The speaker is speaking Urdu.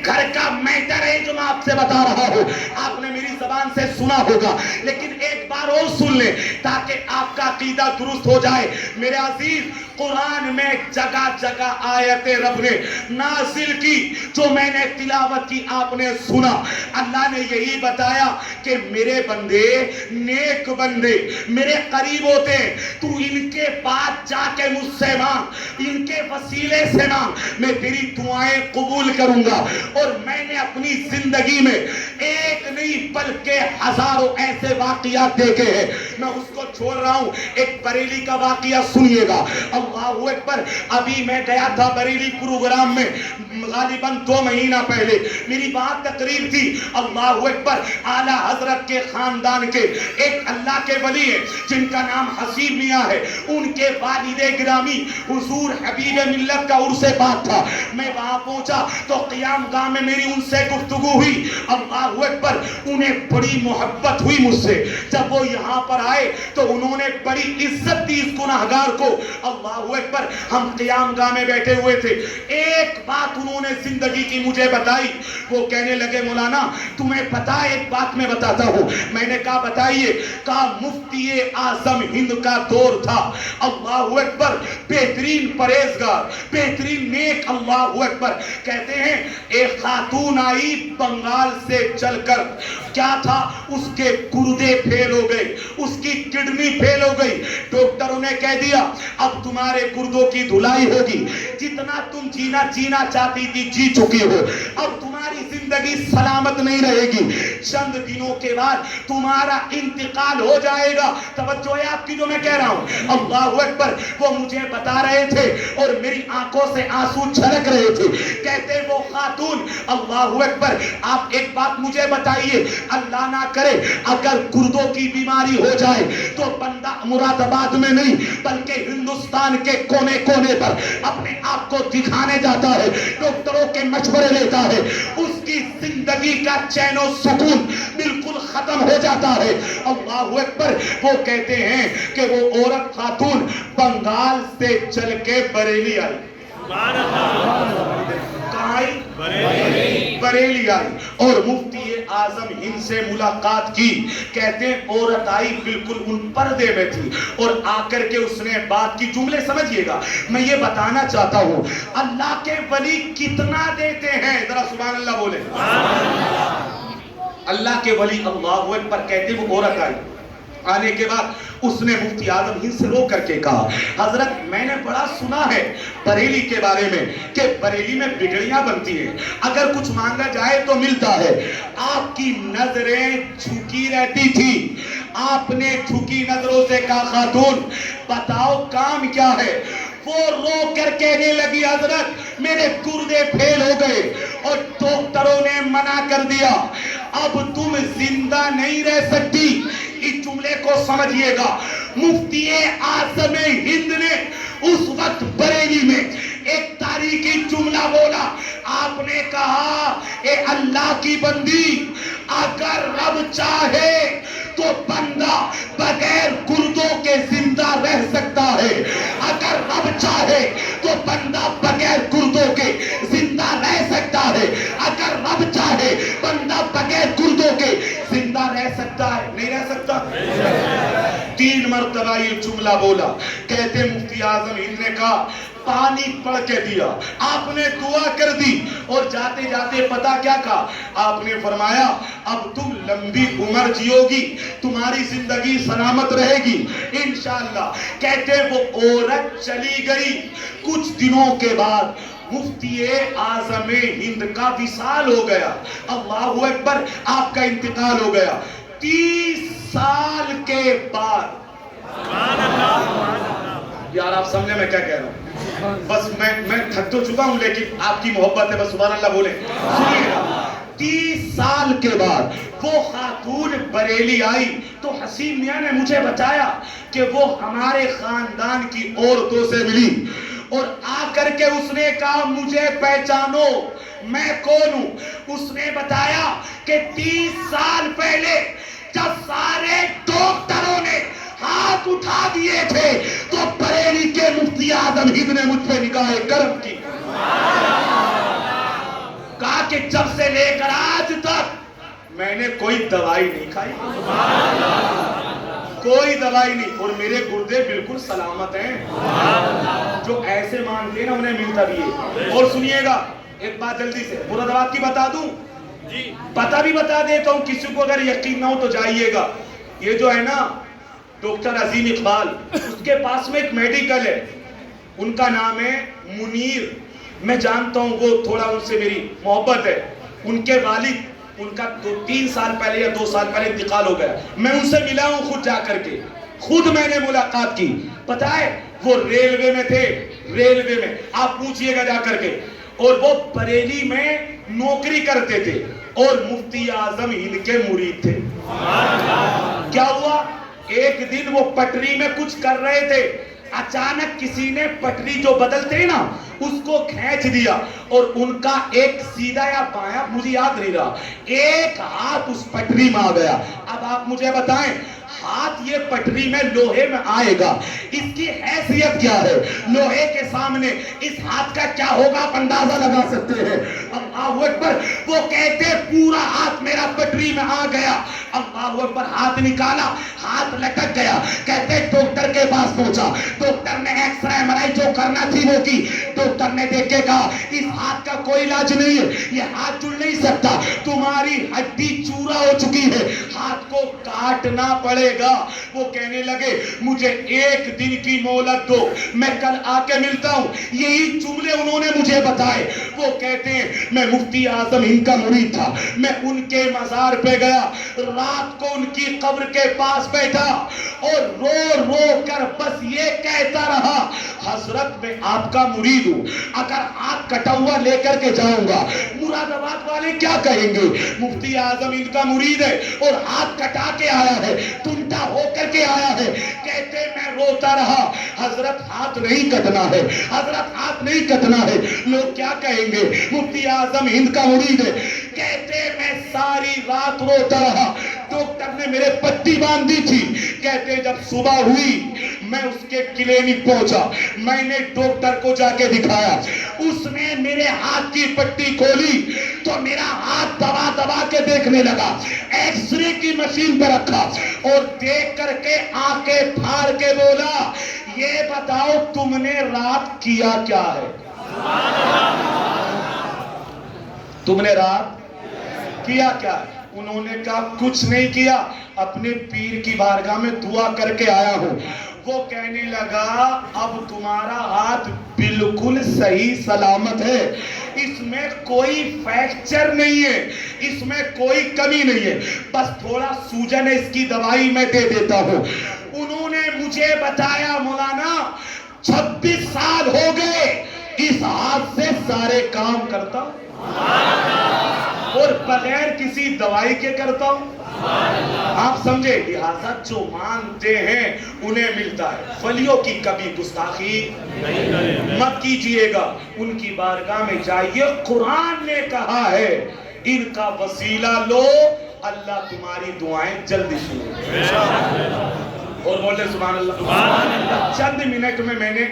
گھر کا میٹر ہے جو میں آپ سے بتا رہا ہوں. آپ نے میری زبان سے سنا ہوگا لیکن ایک بار اور سن لیں تاکہ آپ کا عقیدہ درست ہو جائے. میرے عزیز, قرآن میں جگہ جگہ آیت رب نے نازل کی جو میں نے تلاوت کی, آپ نے سنا. اللہ نے یہی بتایا کہ میرے بندے نیک بندے میرے قریب ہوتے ہیں, تو ان کے پاس جا کے مجھ سے مانگ, ان کے وسیلے سے مانگ, میں تیری دعائیں قبول کروں گا. اور میں نے اپنی زندگی میں ایک نہیں بلکہ ہزاروں ایسے واقعات دیکھے ہیں, میں اس کو چھوڑ رہا ہوں. ایک بریلی کا واقعہ سنیے گا. اللہ اکبر. ابھی میں گیا تھا بریلی پروگرام میں غالباً 2 مہینہ پہلے, میری بات تقریر تھی. اللہ اکبر. اعلیٰ حضرت کے خاندان کے ایک اللہ کے ولی ہیں جن کا نام حسیب میاں ہے, ان کے والد گرامی حضور حبیب ملت کا عرس پاک تھا. میں وہاں پہنچا تو قیام گاہ میں میری ان سے گفتگو ہوئی. اللہ اکبر. انہیں بڑی محبت ہوئی مجھ سے. جب وہ یہاں پر آئے تو انہوں نے بڑی عزت دی اس گناہگار کو. اللہ اکبر. ہم قیام گاہ میں بیٹھے ہوئے تھے, ایک بات انہوں نے زندگی کی مجھے بتائی. وہ کہنے لگے مولانا تمہیں پتا ہے ایک بات میں بتاتا ہوں. میں نے کہا بتائیے. کہا مفتی اعظم ہند کا دور تھا. اللہ اکبر. بہترین پرہیزگار, بہترین نیک. اللہ اکبر. کہتے ہیں ایک خاتون آئی بنگال سے چل کر, کیا تھا اس کے گردے پھیل ہو گئے, اس کی کڈنی پھیل ہو گئی. ڈاکٹروں نے کہہ دیا اب تمہارے گردوں کی دھلائی ہوگی, جتنا تم جینا چاہتی تھی جی چکی ہو, اب تمہاری زندگی سلامت نہیں رہے گی, چند دنوں کے بعد تمہارا انتقال ہو جائے گا. توجہ ہے آپ کی جو میں کہہ رہا ہوں. اللہ اکبر. وہ مجھے بتا رہے تھے اور میری آنکھوں سے آنسو چھلک رہے تھے. کہتے وہ خاتون, اللہ اکبر, آپ ایک بات مجھے بتائیے, اللہ نہ کرے اگر گردوں کی بیماری ہو جائے تو بندہ مراد آباد میں نہیں بلکہ ہندوستان کے کونے کونے پر اپنے آپ کو دکھانے جاتا ہے, ڈاکٹروں کے مشورے لیتا ہے, اس کی زندگی کا چین و سکون بالکل ختم ہو جاتا ہے. اللہ اکبر. وہ کہتے ہیں کہ وہ عورت خاتون بنگال سے چل کے بریلی آئی. کہاں آئی؟ بریلی آئی اور مفتی اعظم ہند سے ملاقات کی. کہتے ہیں عورت آئی بالکل ان پردے میں تھی اور آ کر کے اس نے بات کی. جملے سمجھیے گا, میں یہ بتانا چاہتا ہوں اللہ کے ولی کتنا دیتے ہیں, ذرا سبحان اللہ بولے. اللہ کے ولی اللہ اکبر. کہتے وہ عورت آئی, آنے کے بعد اس نے مفتی اعظم ہند سے رو کر کے کہا حضرت میں نے بڑا سنا ہے بریلی کے بارے میں کہ بریلی میں بگڑیاں بنتی ہیں, اگر کچھ مانگا جائے تو ملتا ہے. آپ کی نظریں جھکی رہتی تھی, آپ نے جھکی نظروں سے کہا خاتون بتاؤ کام کیا ہے. وہ رو کر کہنے لگی حضرت میرے گردے پھیل ہو گئے اور ڈاکٹروں نے منع کر دیا, اب تم زندہ نہیں رہ سکتی. اس جملے کو سمجھیے گا. مفتی اعظم ہند نے اس وقت بریلی میں ایک تاریخی جملہ بولا. آپ نے کہا اے اللہ کی بندی, اگر رب چاہے تو بندہ بغیر گردوں کے زندہ رہ سکتا ہے, اگر رب چاہے تو بندہ بغیر گردوں کے زندہ رہ سکتا ہے, اگر رب چاہے بندہ بغیر گردوں کے زندہ رہ سکتا ہے. نہیں رہ سکتا. 3 مرتبہ یہ جملہ بولا. کہتے مفتی اعظم ہند نے کہا پانی پڑھ کے دیا, آپ نے دعا کر دی اور جاتے جاتے پتا کیا کہا, آپ نے فرمایا اب تم لمبی عمر جیو گی, تمہاری زندگی سلامت رہے گی انشاءاللہ. کہتے وہ عورت چلی گئی. کچھ دنوں کے بعد مفتی اعظم ہند کا وصال ہو گیا. اللہ اکبر. آپ کا انتقال ہو گیا. 30 سال کے بعد. یار آپ سمجھے میں کیا کہہ رہا ہوں, بس میں تھک تو چکا ہوں لیکن آپ کی محبت ہے, بس سبحان اللہ بولے. سنیے گا. 30 سال کے بعد وہ خاتون بریلی آئی تو حسین میاں نے مجھے بتایا کہ وہ ہمارے خاندان کی عورتوں سے ملی اور آ کر کے اس نے کہا مجھے پہچانو میں کون ہوں. اس نے بتایا کہ 30 سال پہلے جب سارے ڈاکٹروں نے ہاتھ اٹھا دیے تھے تو بریلی کے مفتی اعظم ہند نے مجھ پہ نگاہ کرم کی. کہا کہ جب سے لے کر آج تک میں نے کوئی دوائی نہیں کھائی، کوئی دوائی نہیں، اور میرے گردے بالکل سلامت ہیں۔ جو ایسے مانتے ہیں نا انہیں ملتا بھی ہے۔ اور سنیے گا ایک بات جلدی سے مراد آباد کی بتا دوں، پتہ بھی بتا دیتا ہوں، کسی کو اگر یقین نہ ہو تو جائیے گا۔ یہ جو ہے نا ڈاکٹر عظیم اقبال، اس کے پاس میں ایک میڈیکل ہے، ان کا نام ہے منیر۔ میں جانتا ہوں وہ تھوڑا ان سے میری محبت ہے۔ ان کے والد، ان کا 3 سال پہلے یا 2 سال پہلے انتقال ہو گیا۔ میں ان سے ملا ہوں خود جا کر کے، خود میں نے ملاقات کی۔ پتہ ہے وہ ریلوے میں تھے، ریلوے میں، آپ پوچھئے گا جا کر کے، اور وہ بریلی میں نوکری کرتے تھے اور مفتی اعظم ہند کے مرید تھے۔ کیا ہوا؟ ایک دن وہ پٹری میں کچھ کر رہے تھے، اچانک کسی نے پٹری جو بدلتے ہیں نا اس کو کھینچ دیا، اور ان کا ایک سیدھا یا بایاں مجھے یاد نہیں رہا، ایک ہاتھ اس پٹری میں آ گیا۔ اب آپ مجھے بتائیں، ہاتھ یہ پٹری میں لوہے میں آئے گا، اس کی حیثیت کیا ہے؟ لوہے کے سامنے اس ہاتھ کا کیا ہوگا آپ اندازہ لگا سکتے ہیں؟ اللہ اکبر! وہ کہتے پورا ہاتھ میرا پٹری میں آ گیا۔ اللہ اکبر! ہاتھ نکالا، ہاتھ لٹک گیا۔ کہتے ڈاکٹر کے پاس پہنچا، ڈاکٹر نے ایکس رے ایم آر آئی جو کرنا تھی وہ کی۔ ڈاکٹر نے دیکھ کے کہا اس ہاتھ کا کوئی علاج نہیں ہے، یہ ہاتھ جڑ نہیں سکتا، تمہاری ہڈی چورا ہو چکی ہے، ہاتھ کو کاٹنا پڑے گا۔ وہ کہنے لگے مجھے 1 دن کی مہلت دو، میں کل آ کے ملتا ہوں۔ یہی جملے انہوں نے مجھے بتائے۔ وہ کہتے ہیں میں مفتی اعظم ہند کا مرید تھا، میں ان کے مزار پہ گیا، رات کو ان کی قبر کے پاس بیٹھا اور رو رو کر بس یہ کہتا رہا حضرت میں آپ کا مرید ہوں، اگر ہاتھ کٹا ہوا لے کر کے جاؤں گا مراد آباد والے کیا کہیں گے؟ مفتی اعظم ہند کا مرید ہے اور ہاتھ کٹا کے آیا ہے، ٹنٹا ہو کر کے آیا ہے۔ کہتے میں روتا رہا حضرت ہاتھ نہیں کٹنا ہے، حضرت ہاتھ نہیں کٹنا ہے، لوگ کیا کہیں گے؟ مفتی اعظم ہند کا مرید ہے۔ کہتے میں ساری رات روتا رہا، ڈاکٹر نے میرے پٹی باندھی تھی۔ کہتے جب صبح ہوئی میں اس کے کلینک پہنچا، میں نے ڈاکٹر کو جا کے دکھایا، اس نے میرے ہاتھ کی پٹی کھولی تو میرا ہاتھ دبا دبا کے دیکھنے لگا، ایکس رے کی مشین پہ رکھا اور دیکھ کر کے آنکھیں پھاڑ کے بولا یہ بتاؤ تم نے رات کیا کیا ہے؟ تم نے رات کیا کیا ہے؟ انہوں نے کہا کچھ نہیں کیا، اپنے پیر کی بارگاہ میں دعا کر کے آیا ہوں۔ وہ کہنے لگا اب تمہارا ہاتھ بالکل صحیح سلامت ہے، اس میں کوئی فریکچر نہیں ہے، اس میں کوئی کمی نہیں ہے، بس تھوڑا سوجن ہے، اس کی دوائی میں دے دیتا ہوں۔ انہوں نے مجھے بتایا مولانا 26 سال ہو گئے اس ہاتھ سے سارے کام کرتا ہوں اور بغیر کسی دوائی کے کرتا ہوں۔ آپ سمجھے؟ لہذا جو مانتے ہیں انہیں ملتا ہے۔ ولیوں کی کبھی گستاخی مت کیجئے گا، ان کی بارگاہ میں جائیے، قرآن نے کہا ہے ان کا وسیلہ لو، اللہ تمہاری دعائیں جلدی سنے۔ اور بولے سبحان اللہ۔ چند منٹ میں نے